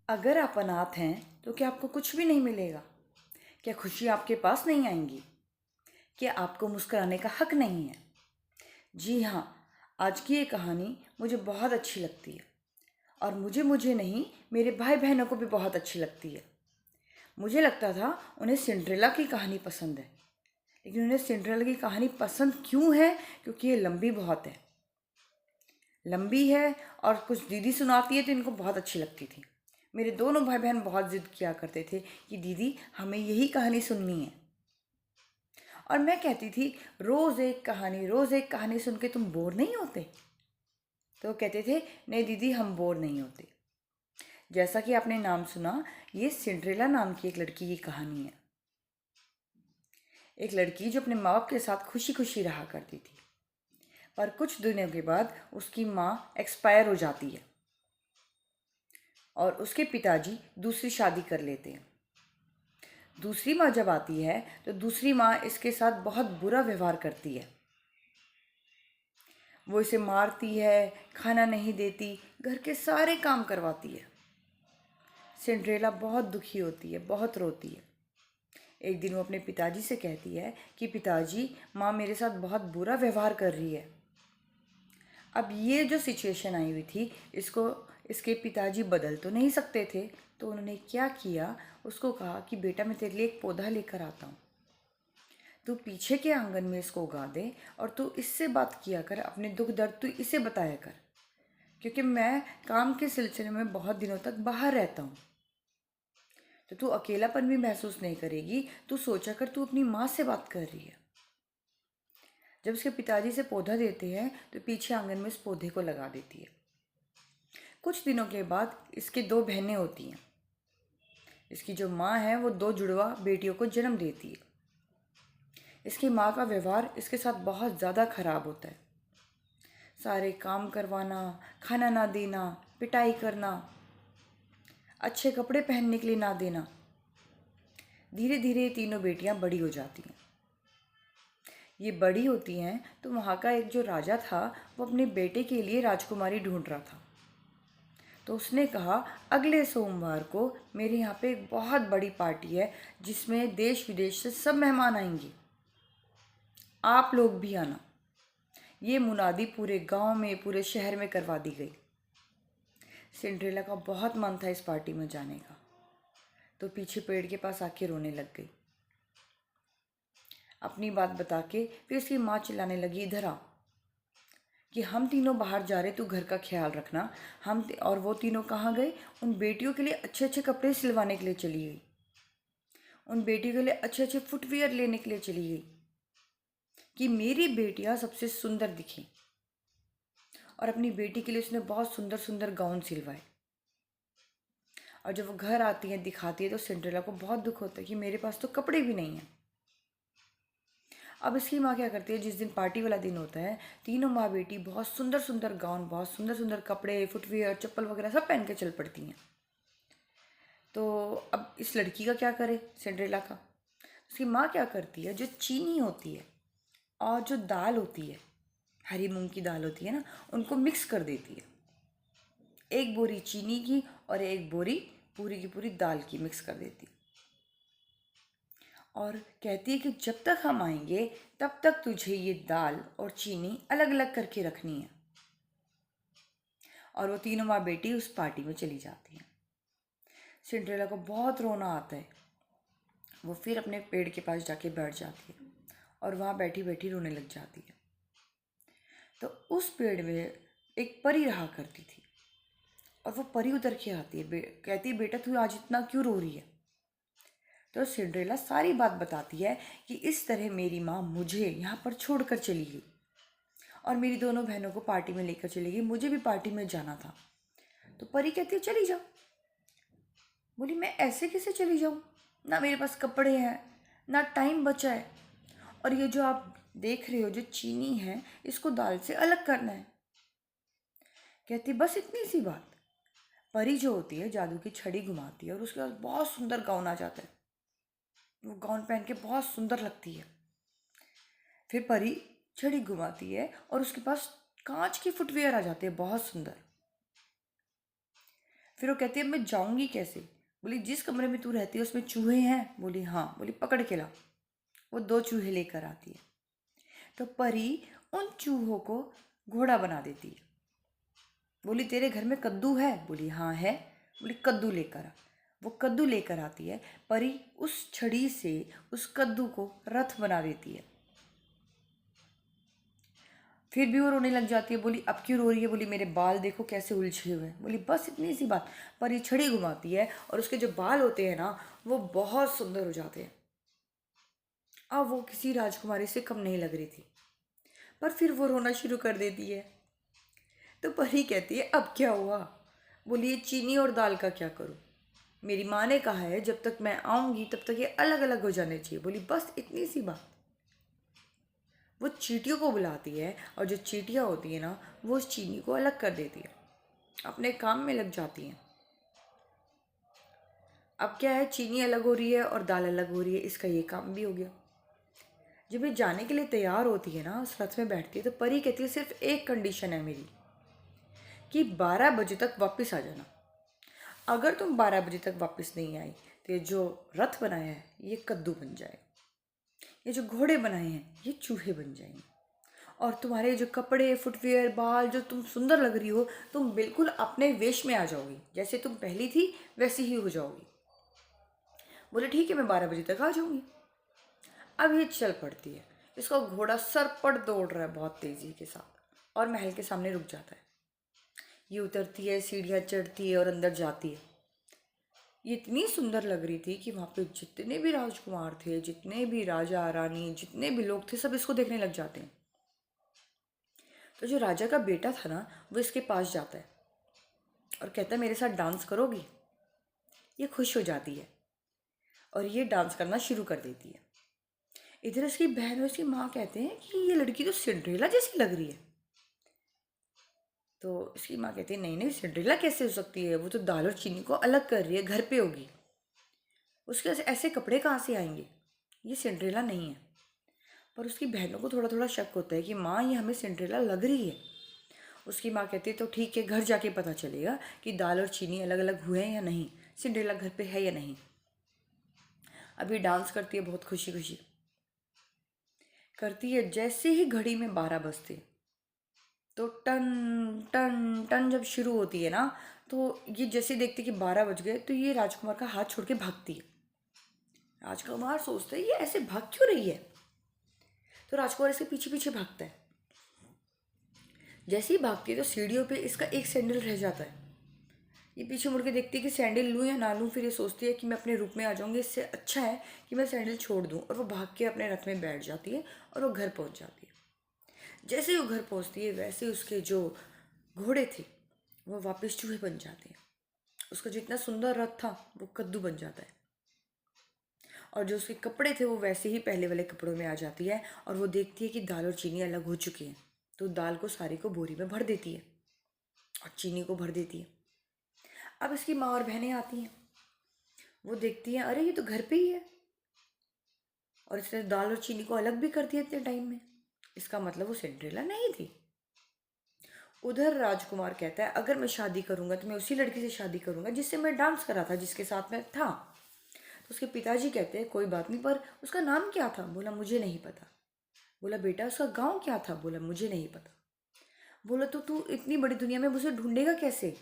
अगर आप अनाथ हैं तो क्या आपको कुछ भी नहीं मिलेगा? क्या खुशी आपके पास नहीं आएंगी? क्या आपको मुस्कुराने का हक नहीं है? जी हाँ, आज की ये कहानी मुझे बहुत अच्छी लगती है। और मुझे मुझे नहीं, मेरे भाई बहनों को भी बहुत अच्छी लगती है। मुझे लगता था उन्हें सिंड्रेला की कहानी पसंद है, लेकिन उन्हें सिंड्रेला की कहानी पसंद क्यों है? क्योंकि ये लंबी बहुत है, लंबी है। और कुछ दीदी सुनाती है तो इनको बहुत अच्छी लगती थी। मेरे दोनों भाई बहन बहुत ज़िद किया करते थे कि दीदी हमें यही कहानी सुननी है। और मैं कहती थी रोज़ एक कहानी सुन के तुम बोर नहीं होते? तो वो कहते थे नहीं दीदी हम बोर नहीं होते। जैसा कि आपने नाम सुना, ये सिंड्रेला नाम की एक लड़की की कहानी है। एक लड़की जो अपने माँ बाप के साथ खुशी खुशी रहा करती थी, पर कुछ दिनों के बाद उसकी माँ एक्सपायर हो जाती है और उसके पिताजी दूसरी शादी कर लेते हैं। दूसरी माँ जब आती है तो दूसरी माँ इसके साथ बहुत बुरा व्यवहार करती है। वो इसे मारती है, खाना नहीं देती, घर के सारे काम करवाती है। सिंड्रेला बहुत दुखी होती है, बहुत रोती है। एक दिन वो अपने पिताजी से कहती है कि पिताजी, माँ मेरे साथ बहुत बुरा व्यवहार कर रही है। अब ये जो सिचुएशन आई हुई थी, इसको इसके पिताजी बदल तो नहीं सकते थे। तो उन्होंने क्या किया, उसको कहा कि बेटा मैं तेरे लिए एक पौधा लेकर आता हूँ, तू पीछे के आंगन में इसको उगा दे और तू इससे बात किया कर, अपने दुख दर्द तू इसे बताया कर, क्योंकि मैं काम के सिलसिले में बहुत दिनों तक बाहर रहता हूँ। तो तू अकेलापन भी महसूस नहीं करेगी। तू सोचा कर तू अपनी माँ से बात कर रही है। जब उसके पिताजी से पौधा देते हैं तो पीछे आंगन में इस पौधे को लगा देती है। कुछ दिनों के बाद इसके दो बहनें होती हैं। इसकी जो माँ है वो दो जुड़वा बेटियों को जन्म देती है। इसकी माँ का व्यवहार इसके साथ बहुत ज़्यादा खराब होता है। सारे काम करवाना, खाना ना देना, पिटाई करना, अच्छे कपड़े पहनने के लिए ना देना। धीरे धीरे ये तीनों बेटियां बड़ी हो जाती हैं। ये बड़ी होती हैं तो वहाँ का एक जो राजा था वो अपने बेटे के लिए राजकुमारी ढूंढ रहा था। तो उसने कहा अगले सोमवार को मेरे यहाँ पे एक बहुत बड़ी पार्टी है जिसमें देश विदेश से सब मेहमान आएंगे, आप लोग भी आना। ये मुनादी पूरे गांव में, पूरे शहर में करवा दी गई। सिंड्रेला का बहुत मन था इस पार्टी में जाने का, तो पीछे पेड़ के पास आके रोने लग गई। अपनी बात बता के फिर उसकी माँ चिल्लाने लगी, इधर आ, कि हम तीनों बाहर जा रहे, तू घर का ख्याल रखना। और वो तीनों कहाँ गए? उन बेटियों के लिए अच्छे अच्छे कपड़े सिलवाने के लिए चली गई। उन बेटियों के लिए अच्छे अच्छे फुटवियर लेने के लिए चली गई कि मेरी बेटियां सबसे सुंदर दिखें। और अपनी बेटी के लिए उसने बहुत सुंदर सुंदर गाउन सिलवाए। और जब वो घर आती है, दिखाती है, तो सिंड्रेला को बहुत दुख होता है कि मेरे पास तो कपड़े भी नहीं हैं। अब इसकी माँ क्या करती है, जिस दिन पार्टी वाला दिन होता है, तीनों माँ बेटी बहुत सुंदर सुंदर गाउन, बहुत सुंदर सुंदर कपड़े, फुटवियर, चप्पल वगैरह सब पहन के चल पड़ती हैं। तो अब इस लड़की का क्या करे, सिंड्रेला का? उसकी माँ क्या करती है, जो चीनी होती है और जो दाल होती है, हरी मूंग की दाल होती है ना, उनको मिक्स कर देती है। एक बोरी चीनी की और एक बोरी पूरी की पूरी दाल की मिक्स कर देती है। और कहती है कि जब तक हम आएंगे तब तक तुझे ये दाल और चीनी अलग अलग करके रखनी है। और वो तीनों माँ बेटी उस पार्टी में चली जाती हैं। सिंड्रेला को बहुत रोना आता है। वो फिर अपने पेड़ के पास जाके बैठ जाती है और वहाँ बैठी बैठी रोने लग जाती है। तो उस पेड़ में एक परी रहा करती थी। और वो परी उतर के आती है, कहती है बेटा तू आज इतना क्यों रो रही है? तो सिंड्रेला सारी बात बताती है कि इस तरह मेरी माँ मुझे यहाँ पर छोड़कर चली गई और मेरी दोनों बहनों को पार्टी में लेकर चली गई, मुझे भी पार्टी में जाना था। तो परी कहती है चली जाओ। बोली मैं ऐसे कैसे चली जाऊँ, ना मेरे पास कपड़े हैं, ना टाइम बचा है, और ये जो आप देख रहे हो जो चीनी है इसको दाल से अलग करना है। कहती बस इतनी सी बात। परी जो होती है जादू की छड़ी घुमाती है और उसके बाद बहुत सुंदर गाउन आ जाता है। वो गाउन पहन के बहुत सुंदर लगती है। फिर परी छड़ी घुमाती है और उसके पास कांच की फुटवियर आ जाती है, बहुत सुंदर। फिर वो कहती है मैं जाऊंगी कैसे? बोली जिस कमरे में तू रहती है उसमें चूहे हैं? बोली हाँ। बोली पकड़ के ला। वो 2 चूहे लेकर आती है। तो परी उन चूहों को घोड़ा बना देती है। बोली तेरे घर में कद्दू है? बोली हाँ है। बोली कद्दू लेकर आ। वो कद्दू लेकर आती है। परी उस छड़ी से उस कद्दू को रथ बना देती है। फिर भी वो रोने लग जाती है। बोली अब क्यों रो रही है? बोली मेरे बाल देखो कैसे उलझे हुए हैं। बोली बस इतनी सी बात। पर ये छड़ी घुमाती है और उसके जो बाल होते हैं ना वो बहुत सुंदर हो जाते हैं। अब वो किसी राजकुमारी से कम नहीं लग रही थी। पर फिर वो रोना शुरू कर देती है। तो परी कहती है अब क्या हुआ? बोली ये चीनी और दाल का क्या करूं? मेरी माँ ने कहा है जब तक मैं आऊंगी तब तक ये अलग अलग हो जाने चाहिए। बोली बस इतनी सी बात। वो चींटियों को बुलाती है और जो चींटियाँ होती है ना वो उस चीनी को अलग कर देती है, अपने काम में लग जाती हैं। अब क्या है, चीनी अलग हो रही है और दाल अलग हो रही है, इसका ये काम भी हो गया। जब ये जाने के लिए तैयार होती है ना, उस रथ में बैठती है, तो परी कहती है सिर्फ एक कंडीशन है मेरी कि 12 बजे तक वापस आ जाना। अगर तुम 12 बजे तक वापस नहीं आई तो ये जो रथ बनाया है ये कद्दू बन जाएगा, ये जो घोड़े बनाए हैं ये चूहे बन जाएंगे, और तुम्हारे जो कपड़े फुटवियर बाल जो तुम सुंदर लग रही हो, तुम बिल्कुल अपने वेश में आ जाओगी, जैसे तुम पहली थी वैसी ही हो जाओगी। बोले ठीक है मैं 12 बजे तक आ जाऊंगी। अब ये चल पड़ती है। इसका घोड़ा सरपट दौड़ रहा है बहुत तेजी के साथ और महल के सामने रुक जाता है। ये उतरती है, सीढ़ियाँ चढ़ती है और अंदर जाती है। ये इतनी सुंदर लग रही थी कि वहाँ पे जितने भी राजकुमार थे, जितने भी राजा रानी, जितने भी लोग थे, सब इसको देखने लग जाते हैं। तो जो राजा का बेटा था ना वो इसके पास जाता है और कहता है मेरे साथ डांस करोगी? ये खुश हो जाती है और ये डांस करना शुरू कर देती है। इधर इसकी बहन और इसकी माँ कहते हैं कि ये लड़की तो सिंड्रेला जैसी लग रही है। तो इसकी माँ कहती है नहीं नहीं, सिंड्रेला कैसे हो सकती है, वो तो दाल और चीनी को अलग कर रही है, घर पे होगी, उसके ऐसे कपड़े कहाँ से आएंगे, ये सिंड्रेला नहीं है। पर उसकी बहनों को थोड़ा थोड़ा शक होता है कि माँ ये हमें सिंड्रेला लग रही है। उसकी माँ कहती है तो ठीक है, घर जाके पता चलेगा कि दाल और चीनी अलग अलग हुए हैं या नहीं, सिंड्रेला घर पे है या नहीं। अभी डांस करती है बहुत खुशी खुशी करती है। जैसे ही घड़ी में 12 बजते तो टन टन टन जब शुरू होती है ना, तो ये जैसे देखती कि 12 बज गए तो ये राजकुमार का हाथ छोड़ के भागती है। राजकुमार सोचते है ये ऐसे भाग क्यों रही है, तो राजकुमार इसके पीछे पीछे भागता है। जैसे ही भागती है तो सीढ़ियों पे इसका एक सैंडल रह जाता है। ये पीछे मुड़ के देखती है कि सैंडल लूँ या ना लूँ। फिर ये सोचती है कि मैं अपने रूप में आ जाऊँगी, इससे अच्छा है कि मैं सैंडल छोड़ दूँ, और वो भाग के अपने रथ में बैठ जाती है और वो घर पहुँच जाती है। जैसे ही वो घर पहुँचती है वैसे ही उसके जो घोड़े थे वो वापस चूहे बन जाते हैं। उसका जो इतना सुंदर रथ था वो कद्दू बन जाता है, और जो उसके कपड़े थे वो वैसे ही पहले वाले कपड़ों में आ जाती है। और वो देखती है कि दाल और चीनी अलग हो चुकी हैं, तो दाल को सारी को बोरी में भर देती है और चीनी को भर देती है। अब इसकी माँ और बहनें आती हैं, वो देखती हैं अरे ये तो घर पे ही है, और इसने दाल और चीनी को अलग भी कर दिया इतने टाइम में, इसका मतलब वो सिंड्रेला नहीं थी। उधर राजकुमार कहता है अगर मैं शादी करूंगा तो मैं उसी लड़की से शादी करूंगा जिससे मैं डांस करा था, जिसके साथ मैं था। तो उसके पिताजी कहते हैं कोई बात नहीं, पर उसका नाम क्या था? बोला मुझे नहीं पता। बोला बेटा उसका गांव क्या था? बोला मुझे नहीं पता। बोला तो तू इतनी बड़ी दुनिया में मुझे ढूंढेगा कैसे?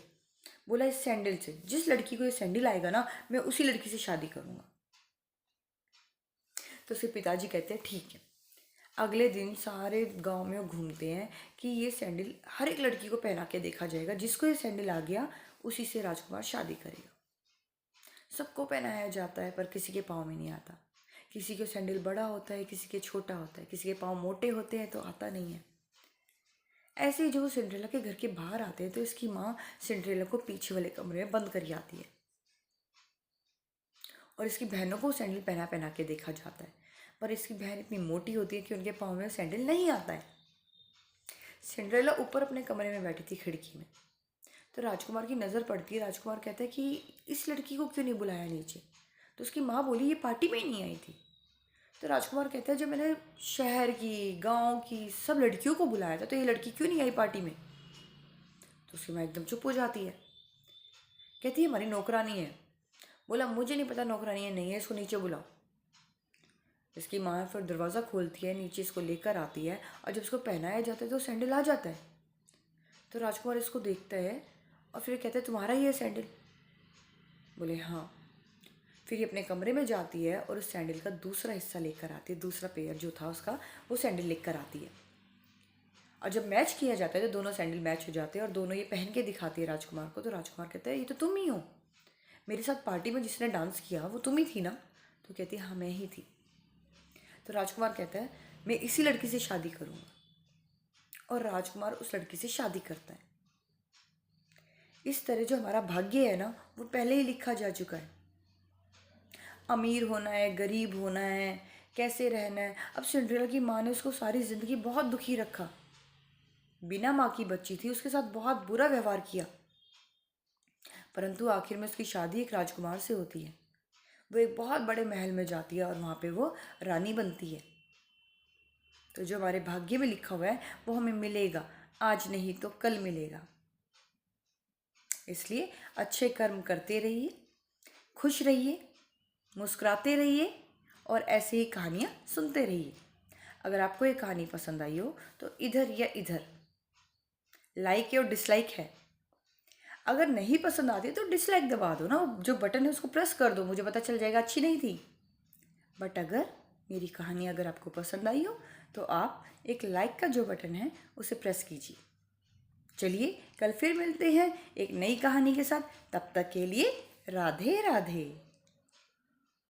बोला इस सैंडल से, जिस लड़की को ये सैंडल आएगा ना मैं उसी लड़की से शादी करूंगा। तो उसके पिताजी कहते हैं ठीक है। अगले दिन सारे गांव में वो घूमते हैं कि ये सैंडल हर एक लड़की को पहना के देखा जाएगा, जिसको ये सैंडल आ गया उसी से राजकुमार शादी करेगा। सबको पहनाया जाता है पर किसी के पाँव में नहीं आता। किसी को सैंडल बड़ा होता है, किसी के छोटा होता है, किसी के पाँव मोटे होते हैं तो आता नहीं है। ऐसे ही जब वो सिंड्रेला के घर के बाहर आते हैं तो इसकी माँ सिंड्रेला को पीछे वाले कमरे में बंद कर आती है, और इसकी बहनों को सैंडल पहना पहना के देखा जाता है। पर इसकी बहन इतनी मोटी होती है कि उनके पाँव में सैंडल नहीं आता है। सिंड्रेला ऊपर अपने कमरे में बैठी थी खिड़की में, तो राजकुमार की नज़र पड़ती है। राजकुमार कहता है कि इस लड़की को क्यों नहीं बुलाया नीचे? तो उसकी माँ बोली ये पार्टी में ही नहीं आई थी। तो राजकुमार कहता है जब मैंने शहर की गांव की सब लड़कियों को बुलाया था तो ये लड़की क्यों नहीं आई पार्टी में? तो उसकी माँ एकदम चुप हो जाती है। कहती है हमारी नौकरानी है। बोला मुझे नहीं पता नौकरानी है नहीं है, इसको नीचे बुलाओ। इसकी माँ फिर दरवाज़ा खोलती है, नीचे इसको लेकर आती है और जब इसको पहनाया जाता है तो सैंडल आ जाता है। तो राजकुमार इसको देखता है और फिर कहता है तुम्हारा ही है सैंडल? बोले हाँ। फिर ये अपने कमरे में जाती है और उस सैंडल का दूसरा हिस्सा लेकर आती है, दूसरा पेयर जो था उसका वो सैंडल लेकर आती है। और जब मैच किया जाता है तो दोनों सैंडल मैच हो जाते हैं और दोनों ये पहन के दिखाती है राजकुमार को। तो राजकुमार कहता है ये तो तुम ही हो, मेरे साथ पार्टी में जिसने डांस किया वो तुम ही थी ना? तो कहती है हाँ मैं ही थी। तो राजकुमार कहता है मैं इसी लड़की से शादी करूँगा, और राजकुमार उस लड़की से शादी करता है। इस तरह जो हमारा भाग्य है ना वो पहले ही लिखा जा चुका है। अमीर होना है, गरीब होना है, कैसे रहना है। अब सिंड्रेला की माँ ने उसको सारी ज़िंदगी बहुत दुखी रखा, बिना माँ की बच्ची थी, उसके साथ बहुत बुरा व्यवहार किया, परंतु आखिर में उसकी शादी एक राजकुमार से होती है। वो एक बहुत बड़े महल में जाती है और वहाँ पे वो रानी बनती है। तो जो हमारे भाग्य में लिखा हुआ है वो हमें मिलेगा, आज नहीं तो कल मिलेगा। इसलिए अच्छे कर्म करते रहिए, खुश रहिए, मुस्कुराते रहिए और ऐसे ही कहानियाँ सुनते रहिए। अगर आपको ये कहानी पसंद आई हो तो इधर या इधर लाइक और डिसलाइक है। अगर नहीं पसंद आती तो डिसलाइक दबा दो ना, जो बटन है उसको प्रेस कर दो, मुझे पता चल जाएगा अच्छी नहीं थी। बट अगर मेरी कहानी अगर आपको पसंद आई हो तो आप एक लाइक का जो बटन है उसे प्रेस कीजिए। चलिए कल फिर मिलते हैं एक नई कहानी के साथ, तब तक के लिए राधे राधे।